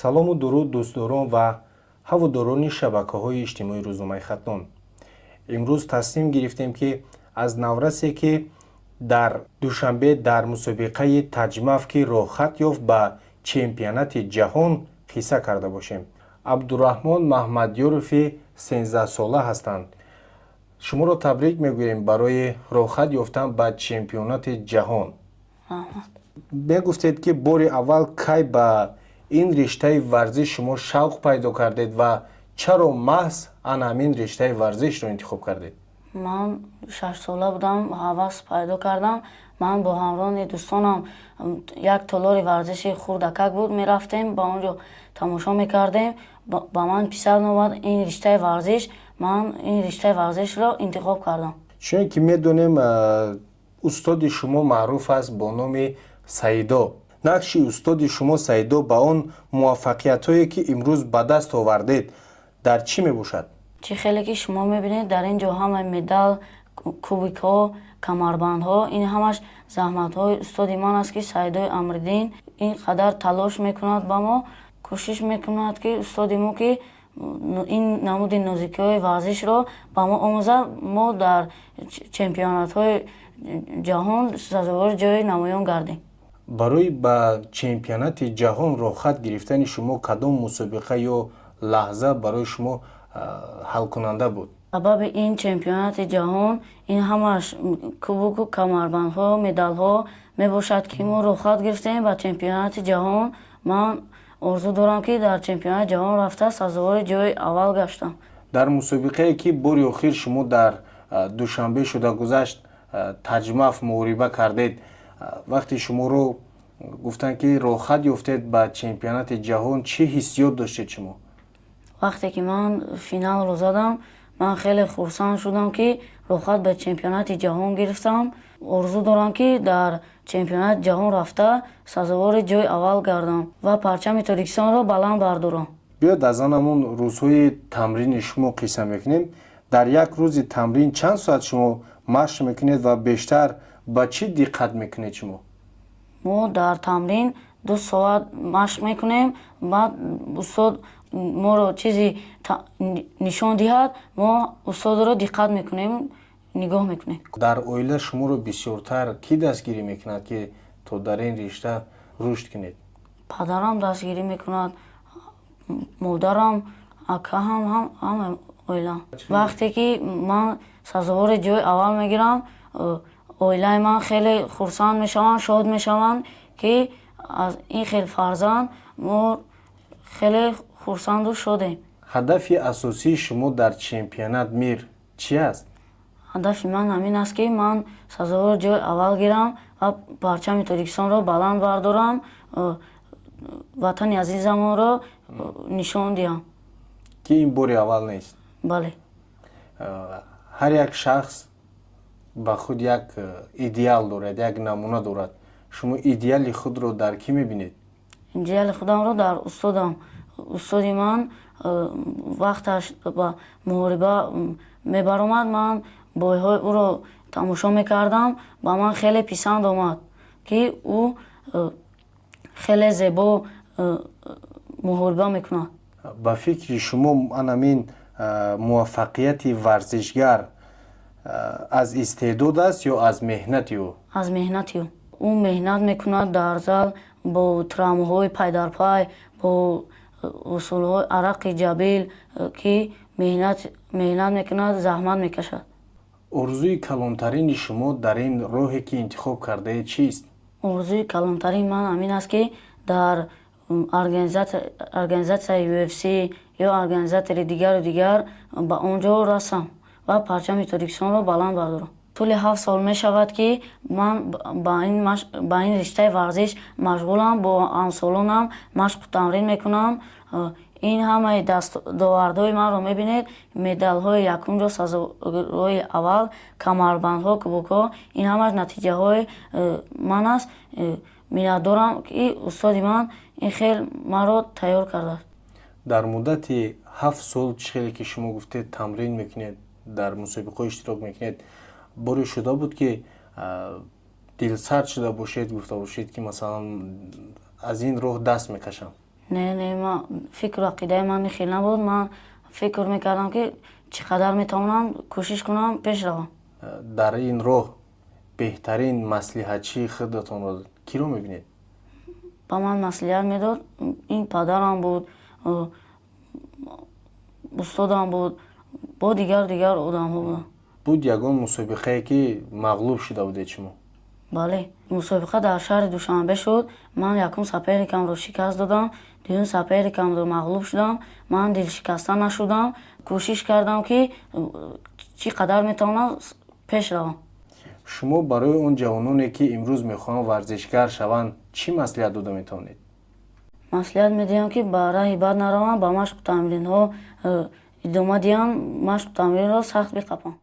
салому дуруд дӯстдорон ва ҳаводорони шабакаҳои иҷтимоии рӯзномаи Хатнон. имрӯз тасмим гирифтем ки аз наврасе ки дар душанбе дар мусобиқаи таҷмавки роҳхат ёфт ба чемпионати ҷаҳон қисса карда бошем. Абдураҳмон Маҳмадёрови 13-сола ҳастанд. шуморо табрик мегӯем барои роҳхат ёфтан ба чемпионати ҷаҳон. мегуфтед ки бори аввал кай ба ин риштаи варзиш шумо шавқ пайдо кардед ва чаро маҳз ана ҳамин риштаи варзишро интихоб кардед? Ман 6 сола будам, ҳавас пайдо кардам. Ман бо ҳамроҳи дӯстонам як толори варзиши хурдакак буд, мерафтем ба он ҷо тамошо мекардем. Ба ман писанд омад ин риштаи варзиш. Ман ин риштаи варзишро интихоб кардам. чуне ки медонем устоди шумо маъруф аст бо номи Саидо. нақши устоди шумо Саидо ба он муваффақиятҳое ки имрӯз ба даст овардед дар чӣ мебошад? Чӣ хеле ки шумо мебинед дар ин ҷо ҳама медал, кубикҳо, камарбандҳо, ин ҳамаш заҳматҳои устоди ман аст ки Саидои Амриддин ин қадар талош мекунад ба мо, кӯшиш мекунад ки устоди мо ки ин намуди нозикиҳои варзишро ба мо омӯзад, мо дар чемпионатҳои ҷаҳон сазовори ҷои намоён гардем. барои ба чемпионати ҷаҳон роҳхат гирифтани шумо кадом мусобиқа ё лаҳза барои шумо ҳалкунанда буд? сабаби ин чемпионати ҷаҳон ин ҳамаш кубоку камарбандҳо, медалҳо мебошад ки мо роҳхат гирифтем ба чемпионати ҷаҳон. Ман орзу дорам ки дар чемпионати ҷаҳон рафта сазовори ҷои аввал гаштам. дар мусобиқае ки бори охир шумо дар душанбе шуда гузашт таҷмав муориба кардед, вақти шуморо гуфтанд ки роҳхат ёфтед ба чемпионати ҷаҳон, чӣ ҳиссиёт доштед шумо? вақте ки ман финалро задам, ман хеле хурсанд шудам ки роҳхат ба чемпионати ҷаҳон гирифтам. орзу дорам ки дар чемпионати ҷаҳон рафта сазовори ҷои аввал гардам ва парчами Тоҷикистонро баланд бардорам. биёд аз ан ҳамон рӯзҳои тамрини шумо қисса мекунем. дар як рӯзи тамрин чанд соат шумо машқ мекунед ва бештар ба чӣ диққат мекунед шумо? мо дар тамрин 2 соат машқ мекунем. баъд устод моро чизе нишон диҳад, мо устодро диққат мекунем, нигоҳ мекунем. дар оила шуморо бисёртар кӣ дастгирӣ мекунад ки то дар ин ришта рушд кунед? падарам дастгирӣ мекунад, модарам, акаам, ҳама оилам. вақте ки ман сазовори ҷои аввал мегирам, оилаи ман хеле хурсанд мешаванд, шод мешаванд ки аз ин хел фарзанд мо хеле хурсанду шодем. ҳадафи асосии шумо дар чемпионат мир чӣ аст? ҳадафи ман ҳамин аст ки ман сазовори ҷои аввал гирам ва парчами Тоҷикистонро баланд бардорам, ватани азизамонро нишон диҳам. ки ин бори аввал нест. бале. ҳар як шахс ба худ як идеал дорад, як намуна дорад. шумо идеали худро дар кӣ мебинед? идеали худамро дар устодам. устоди ман вақташ ба муҳориба мебаромад, ман бойҳои ӯро тамошо мекардам. ба ман хеле писанд омад ки ӯ хеле зебо муҳориба мекунад. ба фикри шумо ан ҳамин муваффақияти варзишгар аз истеъдод аст ё аз меҳнати ӯ? аз меҳнати ӯ. ӯ меҳнат мекунад дар зал бо травмаҳои пайдарпай, бо усулҳои арақи ҷабил ки меҳнат мекунад, заҳмат мекашад. орзуи калонтарини шумо дар ин роҳе ки интихоб кардаед чист? орзуи калонтарини ман ҳамин аст ки дар организатсияи UFC ё организатори дигар ба он ҷо расам ва парчами Тоҷикистонро баланд бардорам. тӯли 7 сол мешавад ки ман ба ин риштаи варзиш машғулам, бо ҳамсолонам машқу тамрин мекунам. ин ҳамаи дастовардҳои манро мебинед, медалҳои якумҷо, сазовори аввал, камарбандҳо, кубокҳо, ин ҳамаш натиҷаҳои ман аст. миннатдорам ки устоди ман ин хел маро тайёр кардааст. дар муддати 7 сол чӣ хеле ки шумо гуфтед тамрин мекунед, дар мусобиқаҳо иштирок мекунед, боре шуда буд ки дилсард шуда бошед, гуфта бошед ки масалан аз ин роҳ даст мекашам? не ман фикру ақидаи ман хел набуд. Ман фикр мекардам ки чӣ қадар метавонам кӯшиш кунам пеш равам. дар ин роҳ беҳтарин маслиҳатчии худатонро киро мебинед? ба ман маслиҳат медод ин падарам буд, устодам буд, бо дигар одамҳо буданд. буд ягон мусобиқае ки мағлуб шуда будед шумо? бале, мусобиқа дар шаҳри Душанбе шуд. Ман якум саперникамро шикаст додам, дуюм саперникамро мағлуб шудам. Ман дилшикаста нашудам, кӯшиш кардам ки чӣ қадар метавонам пеш равам. шумо барои он ҷавононе ки имрӯз мехоҳанд варзишгар шаванд чӣ маслиҳат дода метавонед? маслиҳат медиҳам ки ба раҳи бад наравам, ба машқу тамринҳо идома диҳам, машқу тамринро сахт биқапам.